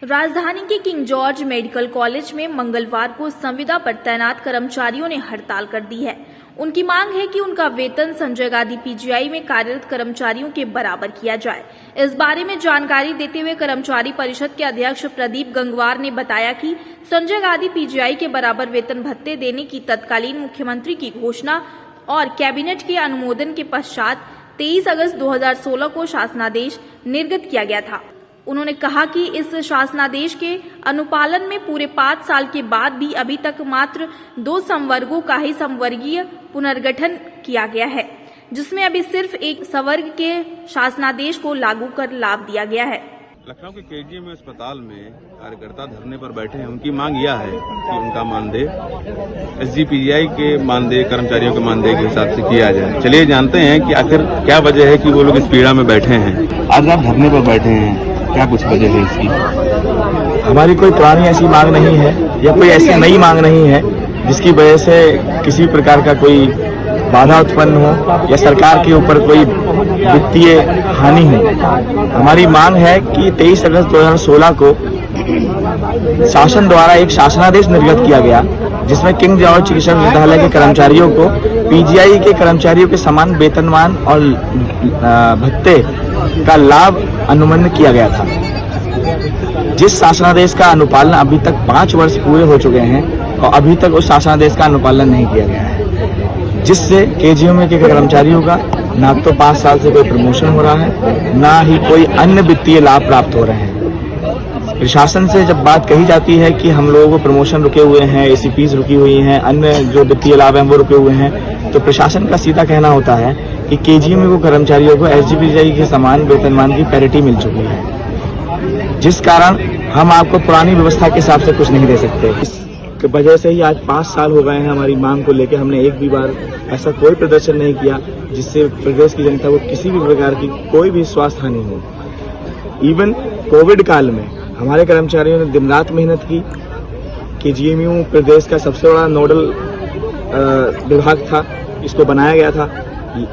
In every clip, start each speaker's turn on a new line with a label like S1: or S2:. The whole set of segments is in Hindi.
S1: राजधानी के किंग जॉर्ज मेडिकल कॉलेज में मंगलवार को संविदा पर तैनात कर्मचारियों ने हड़ताल कर दी है। उनकी मांग है कि उनका वेतन संजय गांधी पीजीआई में कार्यरत कर्मचारियों के बराबर किया जाए। इस बारे में जानकारी देते हुए कर्मचारी परिषद के अध्यक्ष प्रदीप गंगवार ने बताया कि संजय गांधी पीजीआई के बराबर वेतन भत्ते देने की तत्कालीन मुख्यमंत्री की घोषणा और कैबिनेट के अनुमोदन के पश्चात 23 अगस्त 2016 को शासनादेश निर्गत किया गया था। उन्होंने कहा कि इस शासनादेश के अनुपालन में पूरे 5 साल के बाद भी अभी तक मात्र 2 संवर्गों का ही संवर्गीय पुनर्गठन किया गया है, जिसमें अभी सिर्फ एक संवर्ग के शासनादेश को लागू कर लाभ दिया गया है।
S2: लखनऊ के केजीएम अस्पताल में कार्यकर्ता धरने पर बैठे हैं। उनकी मांग यह है कि उनका मानदेय एसजीपीजीआई के मानदेय कर्मचारियों के मानदेय के हिसाब से किया जाए। चलिए जानते हैं कि आखिर क्या वजह है कि वो लोग इस पीड़ा में बैठे हैं। आज आप धरने पर बैठे हैं, क्या कुछ वजह है इसकी?
S3: हमारी कोई पुरानी ऐसी मांग नहीं है या कोई ऐसी नई मांग नहीं है जिसकी वजह से किसी प्रकार का कोई बाधा उत्पन्न हो या सरकार के ऊपर कोई वित्तीय हानि हो। हमारी मांग है कि 23 अगस्त 2016 को शासन द्वारा एक शासनादेश निर्गत किया गया, जिसमें किंग जॉर्ज चिकित्सा विश्वविद्यालय के कर्मचारियों को पीजीआई के कर्मचारियों के समान वेतनमान और भत्ते का लाभ अनुमोदन किया गया था। जिस शासनादेश का अनुपालन अभी तक 5 वर्ष पूरे हो चुके हैं और अभी तक उस शासनादेश का अनुपालन नहीं किया गया है, जिससे केजीएम के कर्मचारियों का ना तो 5 साल से कोई प्रमोशन हो रहा है, ना ही कोई अन्य वित्तीय लाभ प्राप्त हो रहे हैं। प्रशासन से जब बात कही जाती है कि हम लोगों को प्रमोशन रुके हुए हैं, एसीपीज रुकी हुई हैं, अन्य जो वित्तीय लाभ हैं वो रुके हुए हैं, तो प्रशासन का सीधा कहना होता है कि केजीएम को कर्मचारियों को एसजीपीजीआई के समान वेतनमान की पैरिटी मिल चुकी है, जिस कारण हम आपको पुरानी व्यवस्था के हिसाब से कुछ नहीं दे सकते। इसकी वजह से ही आज 5 साल हो गए हैं हमारी मांग को लेकर हमने एक भी बार ऐसा कोई प्रदर्शन नहीं किया जिससे प्रदेश की जनता को किसी भी प्रकार की कोई भी स्वास्थ्य हानि हो। इवन कोविड काल में हमारे कर्मचारियों ने दिन रात मेहनत की। केजीएमयू प्रदेश का सबसे बड़ा नोडल विभाग था, इसको बनाया गया था।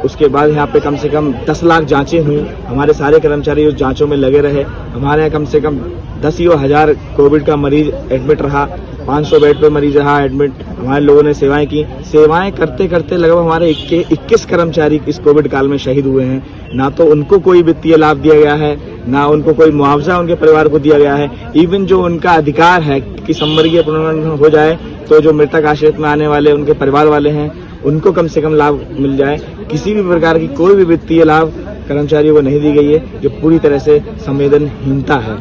S3: उसके बाद यहाँ पे कम से कम 10 लाख जांचें हुई। हमारे सारे कर्मचारी उस जांचों में लगे रहे। हमारे यहाँ कम से कम 10,000 कोविड का मरीज एडमिट रहा, 500 बेड पे मरीज रहा एडमिट। हमारे लोगों ने सेवाएं की। सेवाएं करते करते लगभग हमारे 21 कर्मचारी इस कोविड काल में शहीद हुए हैं। ना तो उनको कोई वित्तीय लाभ दिया गया है, ना उनको कोई मुआवजा उनके परिवार को दिया गया है। इवन जो उनका अधिकार है कि संवर्गीय पुनर्गठन हो जाए तो जो मृतक आश्रित में आने वाले उनके परिवार वाले हैं उनको कम से कम लाभ मिल जाए। किसी भी प्रकार की कोई भी वित्तीय लाभ कर्मचारियों को नहीं दी गई है, जो पूरी तरह से संवेदनहीनता है।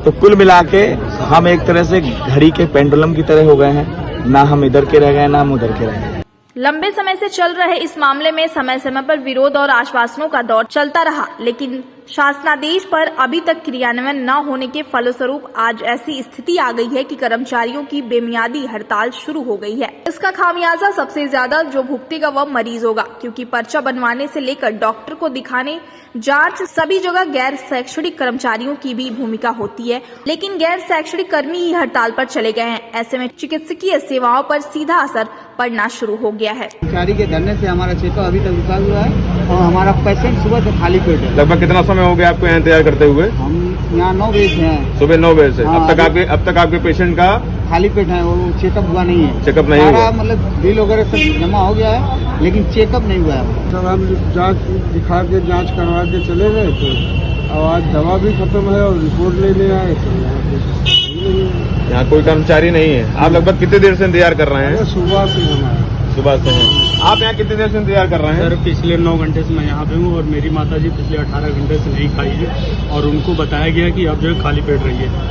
S3: तो कुल मिला के हम एक तरह से घड़ी के पेंडुलम की तरह हो गए हैं, ना हम इधर के रह गए ना हम उधर के रह गए।
S1: लंबे समय से चल रहे इस मामले में समय समय पर विरोध और आश्वासनों का दौर चलता रहा, लेकिन शासनादेश पर अभी तक क्रियान्वयन न होने के फलस्वरूप आज ऐसी स्थिति आ गई है कि कर्मचारियों की बेमियादी हड़ताल शुरू हो गई है। इसका खामियाजा सबसे ज्यादा जो भुगतेगा वह मरीज होगा, क्योंकि पर्चा बनवाने से लेकर डॉक्टर को दिखाने, जांच, सभी जगह गैर शैक्षणिक कर्मचारियों की भी भूमिका होती है, लेकिन गैर शैक्षणिक कर्मी ही हड़ताल पर चले गए हैं। ऐसे में चिकित्सकीय सेवाओं पर सीधा असर पड़ना शुरू हो गया है।
S4: कर्मचारी के धरने से हमारा चेकअप अभी तक रुका हुआ है और हमारा पेशेंट सुबह से खाली पेट है।
S2: लगभग कितना समय हो गया आपको यहाँ इंतजार करते हुए?
S4: हम यहाँ 9 बजे से हैं।
S2: सुबह 9 बजे से
S4: हाँ,
S2: अब तक आपके पेशेंट का
S4: खाली पेट है, वो चेकअप हुआ नहीं है।
S2: चेकअप नहीं हुआ,
S4: मतलब बिल वगैरह सब जमा हो गया है, लेकिन चेकअप नहीं हुआ है।
S5: जब हम जांच दिखा के जांच करवा के चले गए थे और आज दवा भी खत्म है और रिपोर्ट लेने आए तो
S2: यहाँ कोई कर्मचारी नहीं है। आप लगभग कितने देर से इंतजार कर रहे हैं?
S5: सुबह से
S2: सुबह से हैं। आप यहाँ कितनी देर से इंतजार कर रहे हैं?
S6: सर पिछले 9 घंटे से मैं यहाँ पे हूँ और मेरी माताजी पिछले 18 घंटे से नहीं खाई है और उनको बताया गया कि अब जो है खाली पेट रहिए।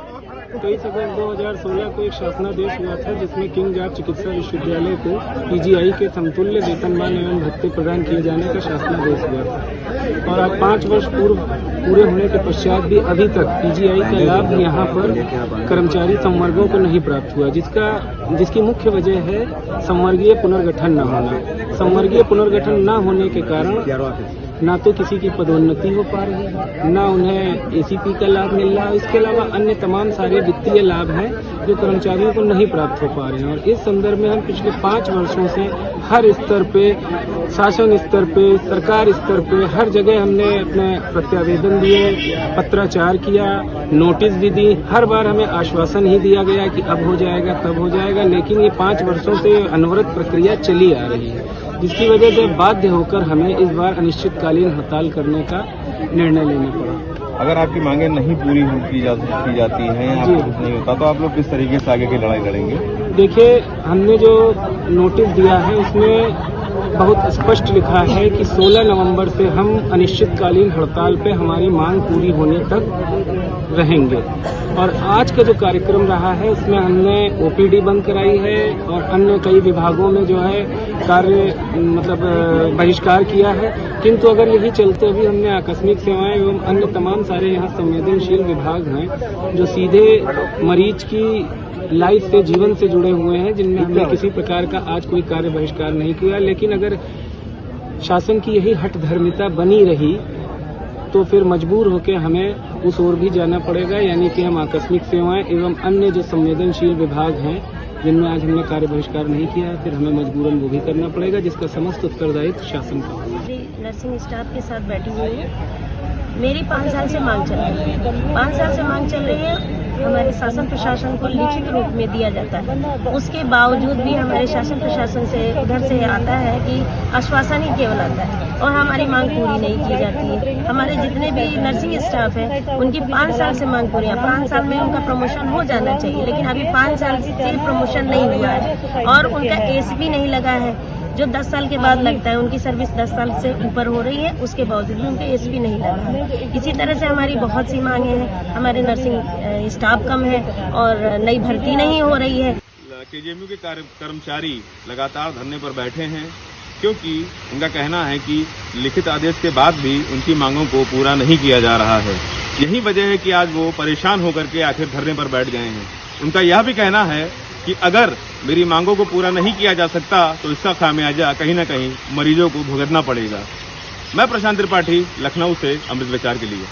S6: 23 अगस्त 2016 को एक शासनादेश हुआ था जिसमें किंग जॉर्ज चिकित्सा विश्वविद्यालय को पीजीआई के समतुल्य वेतनमान एवं भत्ते प्रदान किए जाने का शासनादेश हुआ था और आज 5 वर्ष पूरे होने के पश्चात भी अभी तक पीजीआई का लाभ यहाँ पर कर्मचारी संवर्गों को नहीं प्राप्त हुआ, जिसकी मुख्य वजह है संवर्गीय पुनर्गठन न होना। संवर्गीय पुनर्गठन न होने के कारण ना तो किसी की पदोन्नति हो पा रही है, ना उन्हें एसीपी का लाभ मिल रहा है। इसके अलावा अन्य तमाम सारे वित्तीय लाभ हैं जो कर्मचारियों को नहीं प्राप्त हो पा रहे हैं। और इस संदर्भ में हम पिछले 5 वर्षों से हर स्तर पे, शासन स्तर पे, सरकार स्तर पे, हर जगह हमने अपने प्रत्यावेदन दिए, पत्राचार किया, नोटिस भी दी। हर बार हमें आश्वासन ही दिया गया कि अब हो जाएगा, तब हो जाएगा, लेकिन ये 5 वर्षों से अनवरत प्रक्रिया चली आ रही है, जिसकी वजह से बाध्य होकर हमें इस बार अनिश्चितकालीन हड़ताल करने का निर्णय लेना पड़ा।
S2: अगर आपकी मांगे नहीं पूरी की जाती हैं या आपको कुछ नहीं होता तो आप लोग किस तरीके से आगे की लड़ाई लड़ेंगे?
S6: देखिए, हमने जो नोटिस दिया है उसमें बहुत स्पष्ट लिखा है कि 16 नवंबर से हम अनिश्चितकालीन हड़ताल पे हमारी मांग पूरी होने तक रहेंगे। और आज का जो कार्यक्रम रहा है उसमें हमने ओपीडी बंद कराई है और अन्य कई विभागों में जो है कार्य बहिष्कार किया है। किंतु अगर यही चलते हुए हमने आकस्मिक सेवाएं एवं अन्य तमाम सारे यहाँ संवेदनशील विभाग हैं जो सीधे मरीज की लाइफ से, जीवन से जुड़े हुए हैं, जिनमें हमने किसी प्रकार का आज कोई कार्य बहिष्कार नहीं किया। लेकिन अगर शासन की यही हठधर्मिता बनी रही तो फिर मजबूर होकर हमें उस ओर भी जाना पड़ेगा, यानी कि हम आकस्मिक सेवाएं एवं अन्य जो संवेदनशील विभाग हैं जिनमें आज हमने कार्य बहिष्कार नहीं किया, फिर हमें मजबूरन वो भी करना पड़ेगा, जिसका समस्त उत्तरदायित्व शासन का होगा।
S7: नर्सिंग स्टाफ के साथ बैठी हुई है। मेरी 5 साल से मांग चल रही है। 5 साल से मांग चल रही है। हमारे शासन प्रशासन को लिखित रूप में दिया जाता है, उसके बावजूद भी हमारे शासन प्रशासन से उधर से आता है कि आश्वासन ही केवल आता है और हमारी मांग पूरी नहीं की जाती है। हमारे जितने भी नर्सिंग स्टाफ है उनकी 5 साल से मांग पूरी है। 5 साल में उनका प्रमोशन हो जाना चाहिए, लेकिन अभी 5 साल से प्रमोशन नहीं हुआ है और उनका एस भी नहीं लगा है, जो 10 साल के बाद लगता है। उनकी सर्विस 10 साल से ऊपर हो रही है, उसके बावजूद भी उनका एस भी नहीं लगा है। इसी तरह से हमारी बहुत सी मांगे हैं। हमारे नर्सिंग स्टाफ कम है और नई भर्ती नहीं हो रही है।
S2: केजीएमयू के कर्मचारी लगातार धरने पर बैठे हैं क्योंकि उनका कहना है कि लिखित आदेश के बाद भी उनकी मांगों को पूरा नहीं किया जा रहा है। यही वजह है कि आज वो परेशान होकर के आखिर धरने पर बैठ गए हैं। उनका यह भी कहना है कि अगर मेरी मांगों को पूरा नहीं किया जा सकता तो इसका खामियाजा कहीं न कहीं मरीजों को भुगतना पड़ेगा। मैं प्रशांत त्रिपाठी, लखनऊ से अमृत विचार के लिए।